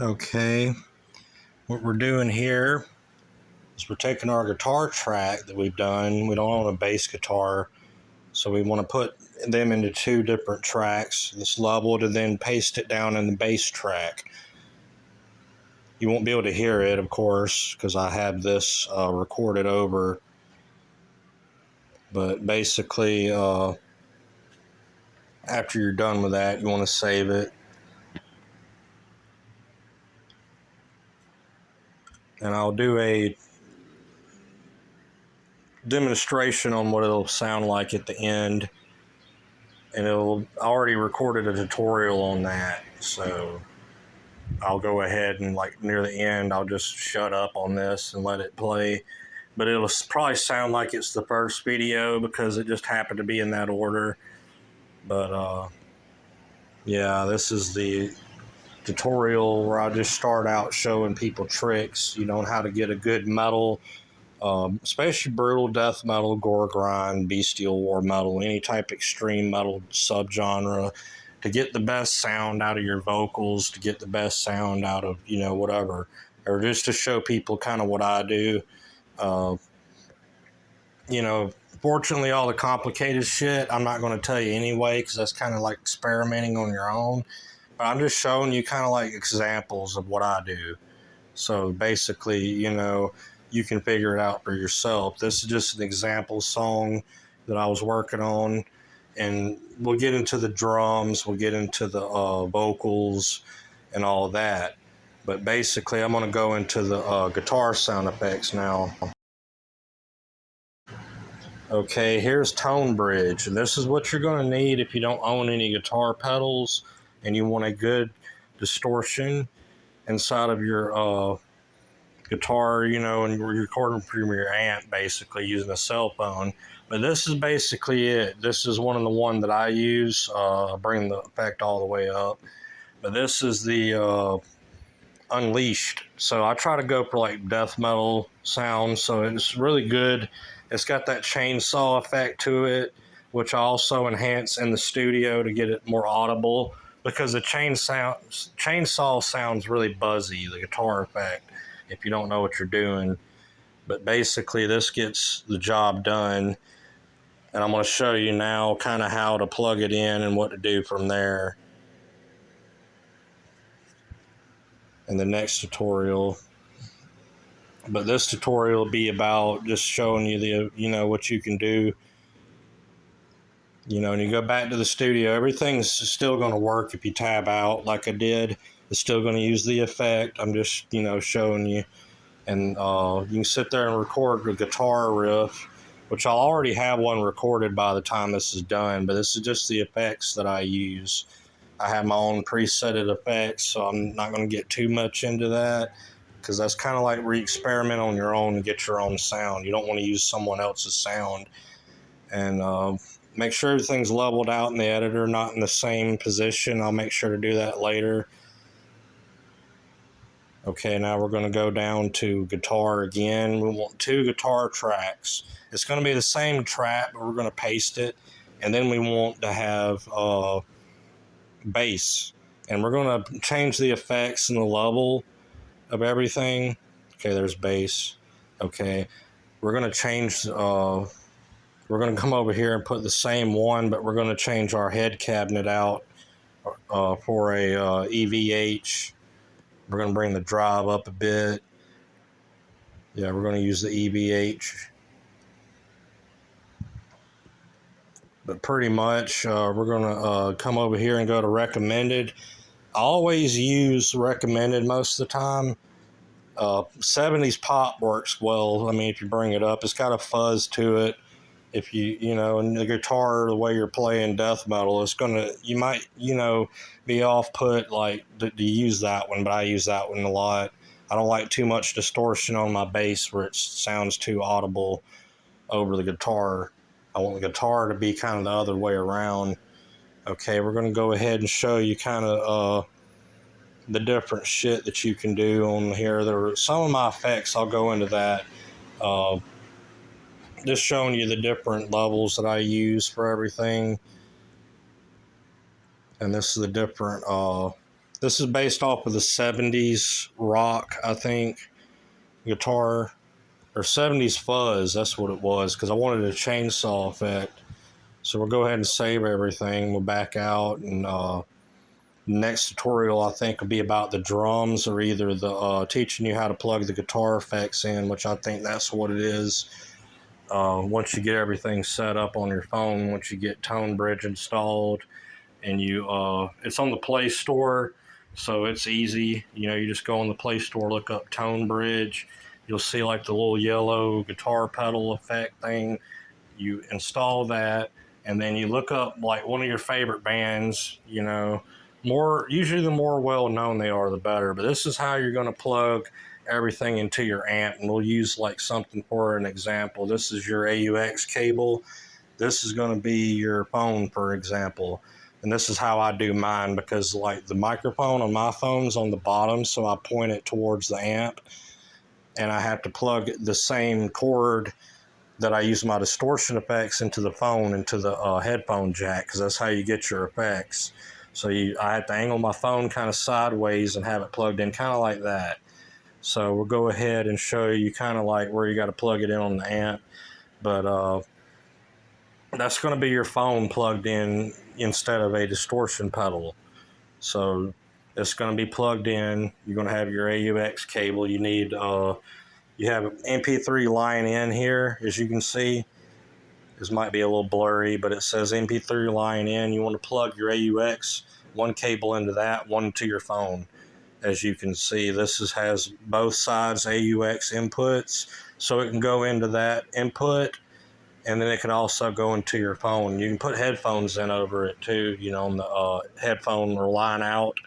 Okay, what we're doing here is we're taking our guitar track that we've done. We don't own a bass guitar, so we want to put them into two different tracks. This level to then paste it down in the bass track. You won't be able to hear it, of course, because I have this recorded over. But basically, after you're done with that, you want to save it. And I'll do a demonstration on what it'll sound like at the end. And I already recorded a tutorial on that. So I'll go ahead and like near the end, I'll just shut up on this and let it play. But it'll probably sound like it's the first video because it just happened to be in that order. But yeah, this is the tutorial where I just start out showing people tricks, on how to get a good metal, especially brutal death metal, gore grind, bestial war metal, any type of extreme metal subgenre, to get the best sound out of your vocals, to get the best sound out of, whatever, or just to show people kind of what I do. Uh, Fortunately, all the complicated shit, I'm not going to tell you anyway, because that's kind of like experimenting on your own. But I'm just showing you kind of like examples of what I do. So basically, you can figure it out for yourself. This is just an example song that I was working on. And we'll get into the drums, we'll get into the vocals and all of that. But basically, I'm going to go into the guitar sound effects now. Okay, here's Tone Bridge. And this is what you're going to need if you don't own any guitar pedals and you want a good distortion inside of your guitar, and you're recording from your amp basically using a cell phone. But this is basically it. This is one of the one that I use. Bring the effect all the way up. But this is the Unleashed. So I try to go for like death metal sounds. So it's really good. It's got that chainsaw effect to it, which I also enhance in the studio to get it more audible, because the chainsaw sounds really buzzy, the guitar effect, if you don't know what you're doing. But basically, this gets the job done. And I'm going to show you now kind of how to plug it in and what to do from there in the next tutorial. But this tutorial will be about just showing you what you can do. And you go back to the studio, everything's still going to work if you tab out like I did. It's still going to use the effect. I'm just, showing you. And you can sit there and record the guitar riff, which I'll already have one recorded by the time this is done. But this is just the effects that I use. I have my own presetted effects, so I'm not going to get too much into that, because that's kind of like where you experiment on your own and get your own sound. You don't want to use someone else's sound. And make sure everything's leveled out in the editor, not in the same position. I'll make sure to do that later. Okay, now we're going to go down to guitar again. We want two guitar tracks. It's going to be the same track, but we're going to paste it. And then we want to have bass. And we're going to change the effects and the level of everything. Okay, there's bass. Okay, we're going to change, we're going to come over here and put the same one, but we're going to change our head cabinet out for a EVH. We're going to bring the drive up a bit. Yeah, we're going to use the EVH. But pretty much, we're going to come over here and go to recommended. I always use recommended most of the time. 70s pop works well. I mean, if you bring it up, it's got a fuzz to it. If and the guitar, the way you're playing death metal, you might, be off put, like, to use that one, but I use that one a lot. I don't like too much distortion on my bass where it sounds too audible over the guitar. I want the guitar to be kind of the other way around. Okay, we're going to go ahead and show you kind of the different shit that you can do on here. There are some of my effects, I'll go into that. Just showing you the different levels that I use for everything. And this is the different This is based off of the 70s rock, I think, guitar, or 70s fuzz, that's what it was, because I wanted a chainsaw effect. So we'll go ahead and save everything. We'll back out, and next tutorial I think will be about the drums, or either the teaching you how to plug the guitar effects in, which I think that's what it is. Once you get everything set up on your phone, once you get Tone Bridge installed, and you it's on the Play Store, so it's easy. You know, you just go on the Play Store, look up Tone Bridge. You'll see like the little yellow guitar pedal effect thing. You install that, and then you look up like one of your favorite bands. You know, usually the more well known they are, the better. But this is how you're going to plug everything into your amp, and we'll use like something for an example. This is your AUX cable. This is going to be your phone, for example. And this is how I do mine, because like the microphone on my phone's on the bottom, so I point it towards the amp, and I have to plug the same cord that I use my distortion effects into the phone, into the headphone jack, because that's how you get your effects. So I have to angle my phone kind of sideways and have it plugged in kind of like that. So we'll go ahead and show you kind of like where you got to plug it in on the amp. But that's going to be your phone plugged in instead of a distortion pedal. So it's going to be plugged in. You're going to have your AUX cable. You need you have an MP3 line in here, as you can see. This might be a little blurry, but it says MP3 line in. You want to plug your AUX, one cable into that, one to your phone. As you can see, this has both sides AUX inputs, so it can go into that input, and then it can also go into your phone. You can put headphones in over it too, you know, on the headphone or line out.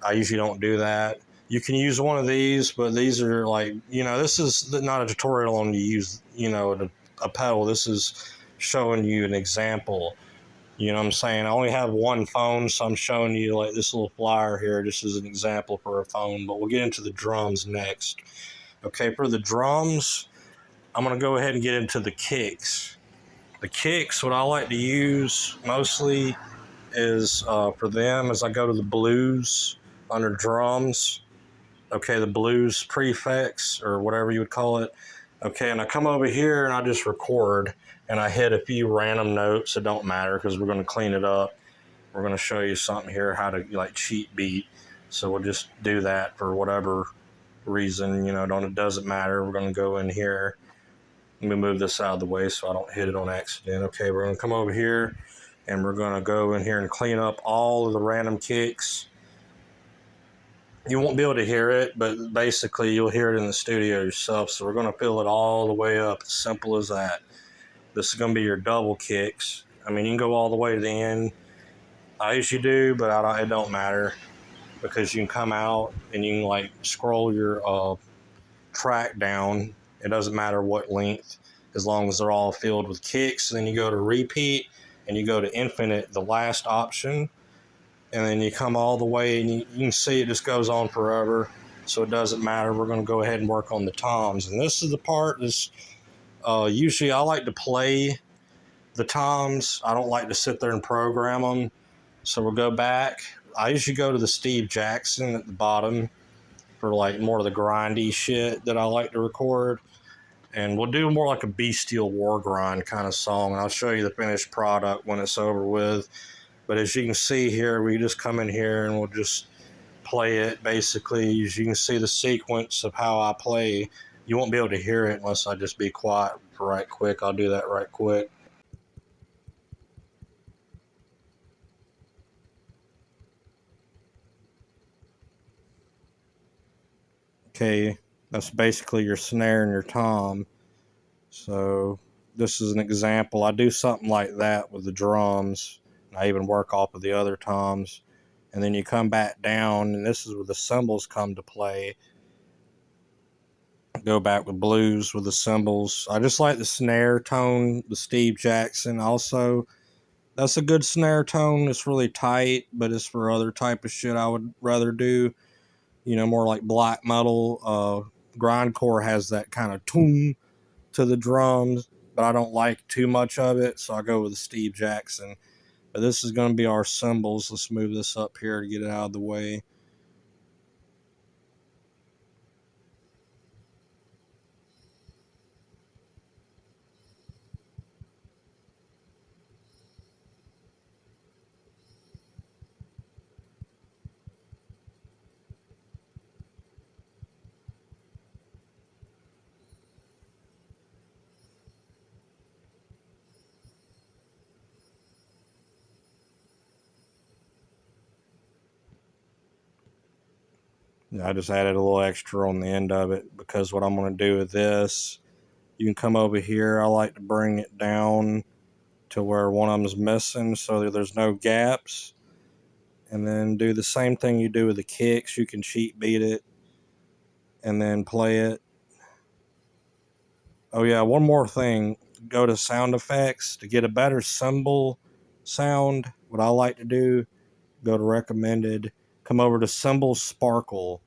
I usually don't do that. You can use one of these, but these are like, you know, this is not a tutorial on you use, you know, a pedal. This is showing you an example. You know what I'm saying? I only have one phone, so I'm showing you like this little flyer here just as an example for a phone, but we'll get into the drums next. Okay, for the drums, I'm going to go ahead and get into the kicks. The kicks, what I like to use mostly is for them is I go to the blues under drums. Okay, the blues prefix or whatever you would call it. Okay, and I come over here and I just record, and I hit a few random notes that don't matter because we're going to clean it up. We're going to show you something here, how to like cheat beat. So we'll just do that for whatever reason, you know, it doesn't matter. We're going to go in here. Let me move this out of the way so I don't hit it on accident. Okay, we're going to come over here and we're going to go in here and clean up all of the random kicks. You won't be able to hear it, but basically you'll hear it in the studio yourself. So we're going to fill it all the way up. As simple as that. This is going to be your double kicks. I mean, you can go all the way to the end. I usually do, but it don't matter, because you can come out and you can like scroll your track down. It doesn't matter what length, as long as they're all filled with kicks. Then you go to repeat and you go to infinite, the last option. And then you come all the way, and you can see it just goes on forever, so it doesn't matter. We're going to go ahead and work on the toms. And this is the part that's usually I like to play the toms. I don't like to sit there and program them. So we'll go back. I usually go to the Steve Jackson at the bottom for like more of the grindy shit that I like to record. And we'll do more like a Bestial War Grind kind of song. And I'll show you the finished product when it's over with. But as you can see here, we just come in here and we'll just play it. Basically, as you can see the sequence of how I play. You won't be able to hear it unless I just be quiet for right quick. I'll do that right quick. Okay, that's basically your snare and your tom. So this is an example. I do something like that with the drums. I even work off of the other toms. And then you come back down, and this is where the cymbals come to play. Go back with blues with the cymbals. I just like the snare tone, the Steve Jackson. Also, that's a good snare tone. It's really tight, but it's for other type of shit I would rather do. You know, more like black metal. Grindcore has that kind of tune to the drums, but I don't like too much of it, so I go with the Steve Jackson. But this is going to be our cymbals. Let's move this up here to get it out of the way. I just added a little extra on the end of it because what I'm going to do with this, you can come over here. I like to bring it down to where one of them's missing so that there's no gaps. And then do the same thing you do with the kicks. You can cheat beat it and then play it. Oh yeah, one more thing. Go to sound effects to get a better cymbal sound. What I like to do, go to recommended, come over to cymbal sparkle.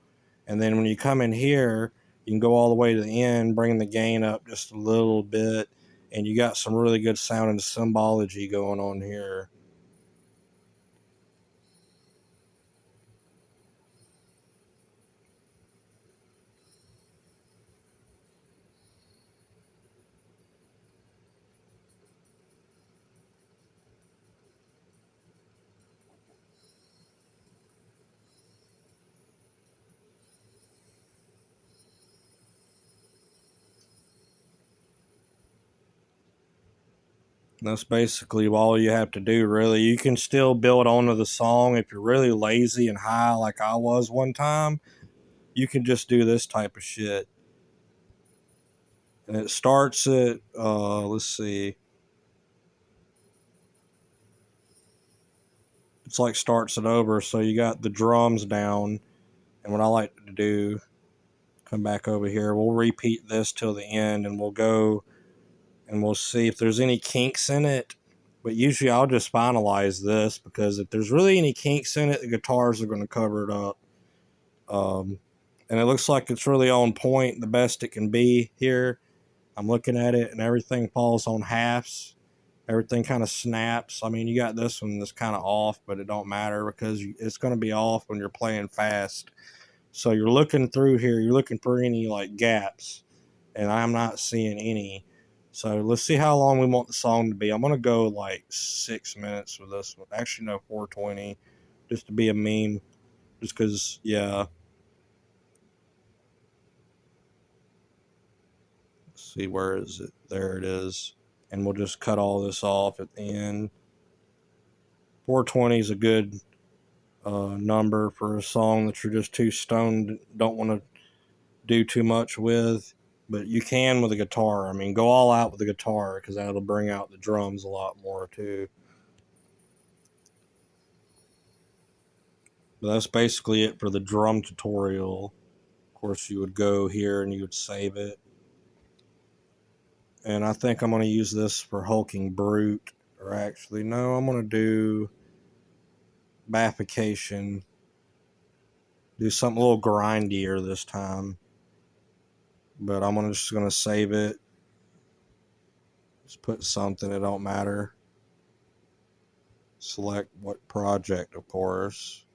And then when you come in here, you can go all the way to the end, bring the gain up just a little bit, and you got some really good sounding symbology going on here. That's basically all you have to do, really. You can still build onto the song if you're really lazy and high like I was one time. You can just do this type of shit. And it starts at, let's see. It's like starts it over. So you got the drums down. And what I like to do, come back over here. We'll repeat this till the end and we'll go and we'll see if there's any kinks in it. But usually I'll just finalize this because if there's really any kinks in it, the guitars are going to cover it up. And it looks like it's really on point, the best it can be here. I'm looking at it and everything falls on halves. Everything kind of snaps. I mean, you got this one that's kind of off, but it don't matter because it's going to be off when you're playing fast. So you're looking through here, you're looking for any like gaps, and I'm not seeing any. So let's see how long we want the song to be. I'm going to go like 6 minutes with this one. Actually, no, 420, just to be a meme. Just because, yeah. Let's see, where is it? There it is. And we'll just cut all this off at the end. 420 is a good number for a song that you're just too stoned, don't want to do too much with. But you can with a guitar. I mean, go all out with the guitar because that'll bring out the drums a lot more too. But that's basically it for the drum tutorial. Of course, you would go here and you would save it. And I think I'm going to use this for Hulking Brute. Or actually, no, I'm going to do Baffication. Do something a little grindier this time. But I'm just going to save it. Just put something, it don't matter. Select what project, of course.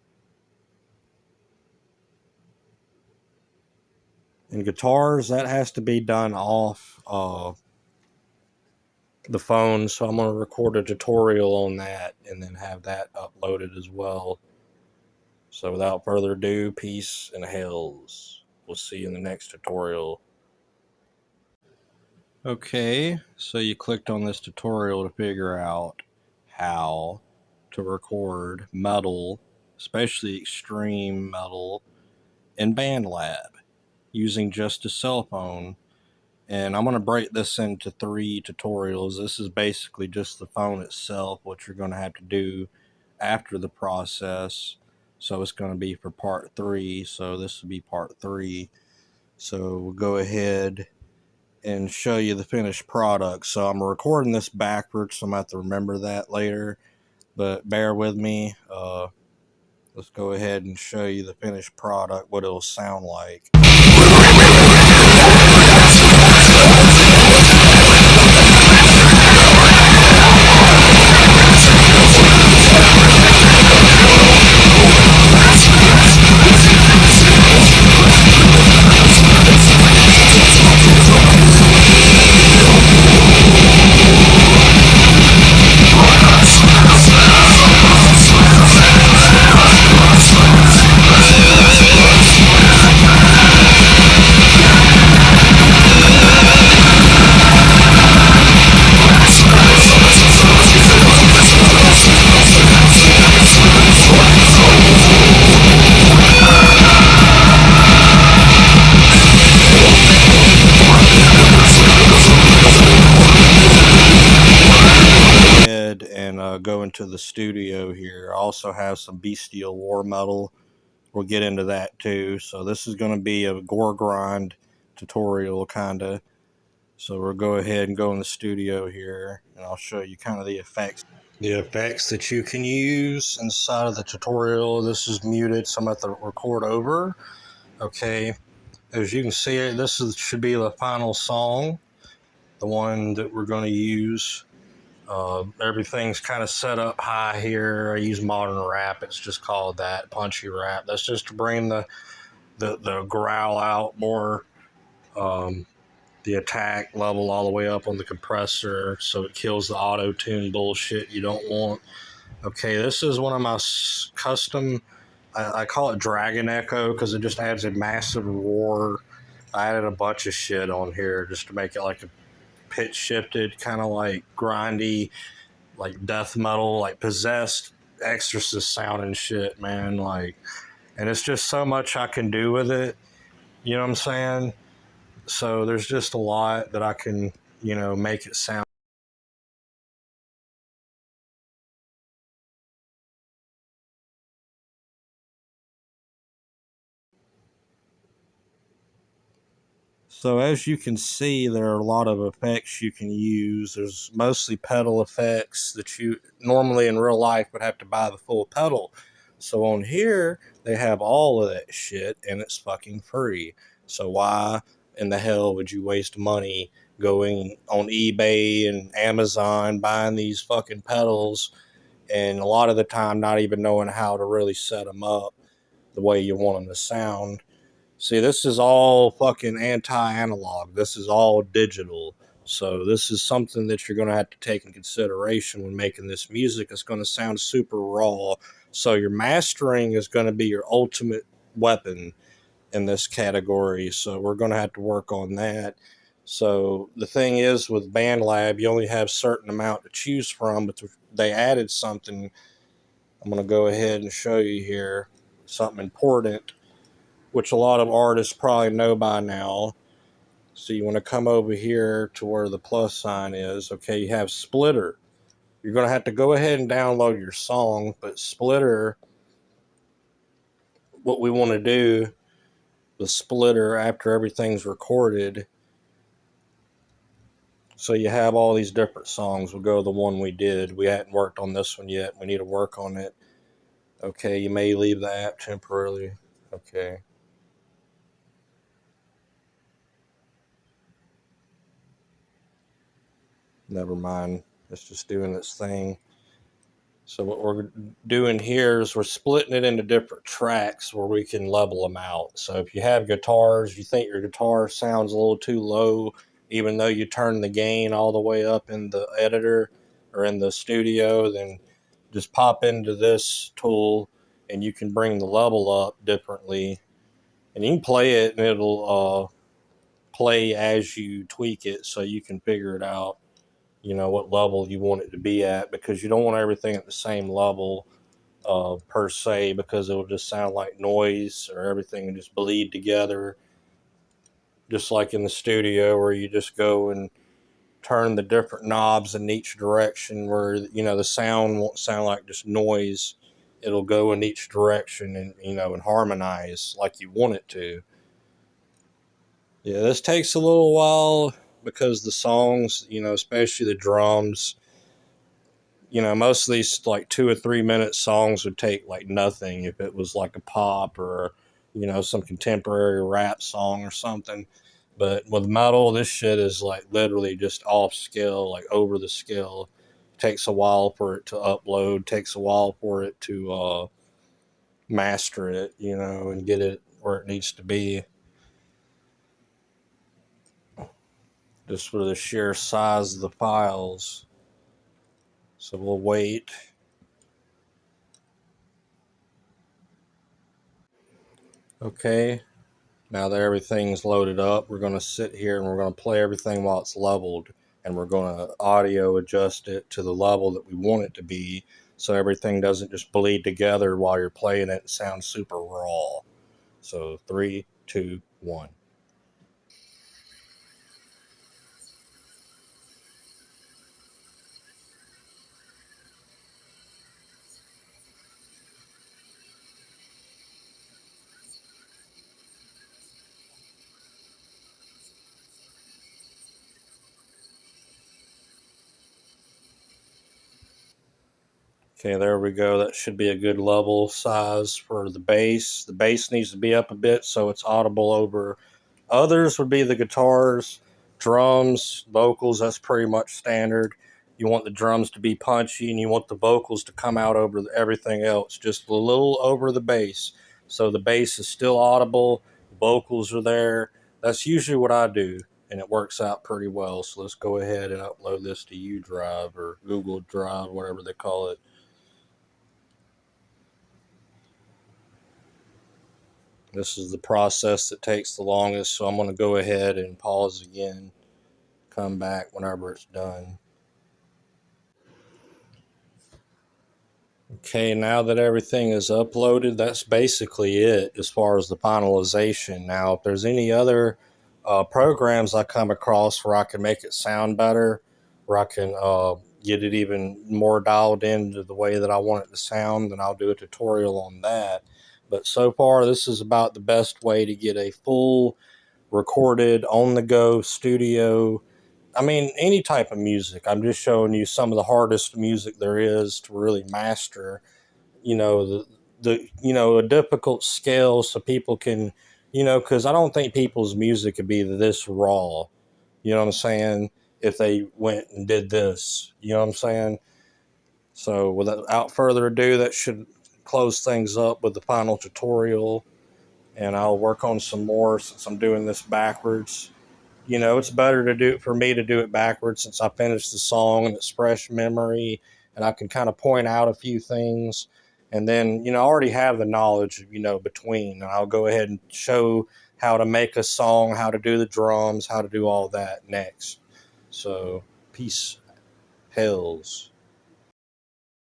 And guitars, that has to be done off the phone. So I'm going to record a tutorial on that and then have that uploaded as well. So without further ado, peace and hails. We'll see you in the next tutorial. Okay, so you clicked on this tutorial to figure out how to record metal, especially extreme metal, in Bandlab using just a cell phone. And I'm going to break this into 3 tutorials. This is basically just the phone itself, what you're going to have to do after the process. So it's going to be for part 3. So this will be part 3. So we'll go ahead and show you the finished product. So I'm recording this backwards, so I'm going to have to remember that later. But bear with me. Let's go ahead and show you the finished product, what it'll sound like. go into the studio here. I also have some bestial war metal. We'll get into that too. So this is going to be a gore grind tutorial kind of. So we'll go ahead and go in the studio here, and I'll show you kind of the effects. The effects that you can use inside of the tutorial. This is muted, so I'm going to have to record over. Okay, as you can see, should be the final song, the one that we're going to use. Everything's kind of set up high here. I use modern rap. It's just called that, punchy rap. That's just to bring the growl out more. The attack level all the way up on the compressor so it kills the auto-tune bullshit you don't want. Okay, this is one of my custom, I call it Dragon Echo because it just adds a massive roar. I added a bunch of shit on here just to make it like a pitch shifted, kind of like grindy, like death metal, like possessed exorcist sounding shit, man. Like, and it's just so much I can do with it. You know what I'm saying? So there's just a lot that I can, make it sound. So as you can see, there are a lot of effects you can use. There's mostly pedal effects that you normally in real life would have to buy the full pedal. So on here, they have all of that shit and it's fucking free. So why in the hell would you waste money going on eBay and Amazon buying these fucking pedals and a lot of the time not even knowing how to really set them up the way you want them to sound? See, this is all fucking anti-analog. This is all digital. So this is something that you're going to have to take in consideration when making this music. It's going to sound super raw. So your mastering is going to be your ultimate weapon in this category. So we're going to have to work on that. So the thing is with Bandlab, you only have a certain amount to choose from, but they added something. I'm going to go ahead and show you here something important which a lot of artists probably know by now. So you want to come over here to where the plus sign is. Okay, you have Splitter. You're going to have to go ahead and download your song, but Splitter, what we want to do, the Splitter after everything's recorded, so you have all these different songs. We'll go to the one we did. We hadn't worked on this one yet. We need to work on it. Okay, you may leave the app temporarily. Okay. Never mind. It's just doing its thing. So what we're doing here is we're splitting it into different tracks where we can level them out. So if you have guitars, you think your guitar sounds a little too low, even though you turn the gain all the way up in the editor or in the studio, then just pop into this tool and you can bring the level up differently. And you can play it and it'll play as you tweak it so you can figure it out, what level you want it to be at, because you don't want everything at the same level per se, because it'll just sound like noise or everything will just bleed together, just like in the studio where you just go and turn the different knobs in each direction where the sound won't sound like just noise. It'll go in each direction and harmonize like you want it to. Yeah, this takes a little while because the songs, especially the drums, most of these like 2 or 3 minute songs would take like nothing if it was like a pop or, some contemporary rap song or something. But with metal, this shit is like literally just off scale, like over the scale. Takes a while for it to upload, takes a while for it to master it, and get it where it needs to be. Just for the sheer size of the files. So we'll wait. Okay, now that everything's loaded up, we're going to sit here and we're going to play everything while it's leveled. And we're going to audio adjust it to the level that we want it to be so everything doesn't just bleed together while you're playing it and sound super raw. So 3, 2, 1. Okay, there we go. That should be a good level size for the bass. The bass needs to be up a bit so it's audible over. Others would be the guitars, drums, vocals. That's pretty much standard. You want the drums to be punchy and you want the vocals to come out over everything else, just a little over the bass. So the bass is still audible, vocals are there. That's usually what I do, and it works out pretty well. So let's go ahead and upload this to U Drive or Google Drive, whatever they call it. This is the process that takes the longest, so I'm going to go ahead and pause again, come back whenever it's done. Okay, now that everything is uploaded, that's basically it as far as the finalization. Now, if there's any other programs I come across where I can make it sound better, where I can get it even more dialed into the way that I want it to sound, then I'll do a tutorial on that. But so far, this is about the best way to get a full recorded on the go studio. I mean, any type of music. I'm just showing you some of the hardest music there is to really master. A difficult scale so people can, because I don't think people's music could be this raw. You know what I'm saying? If they went and did this, you know what I'm saying? So without further ado, that should close things up with the final tutorial, and I'll work on some more since I'm doing this backwards. It's better to do it for me to do it backwards since I finished the song and it's fresh memory and I can kind of point out a few things. And then, I already have the knowledge, between. And I'll go ahead and show how to make a song, how to do the drums, how to do all that next. So, peace, hells.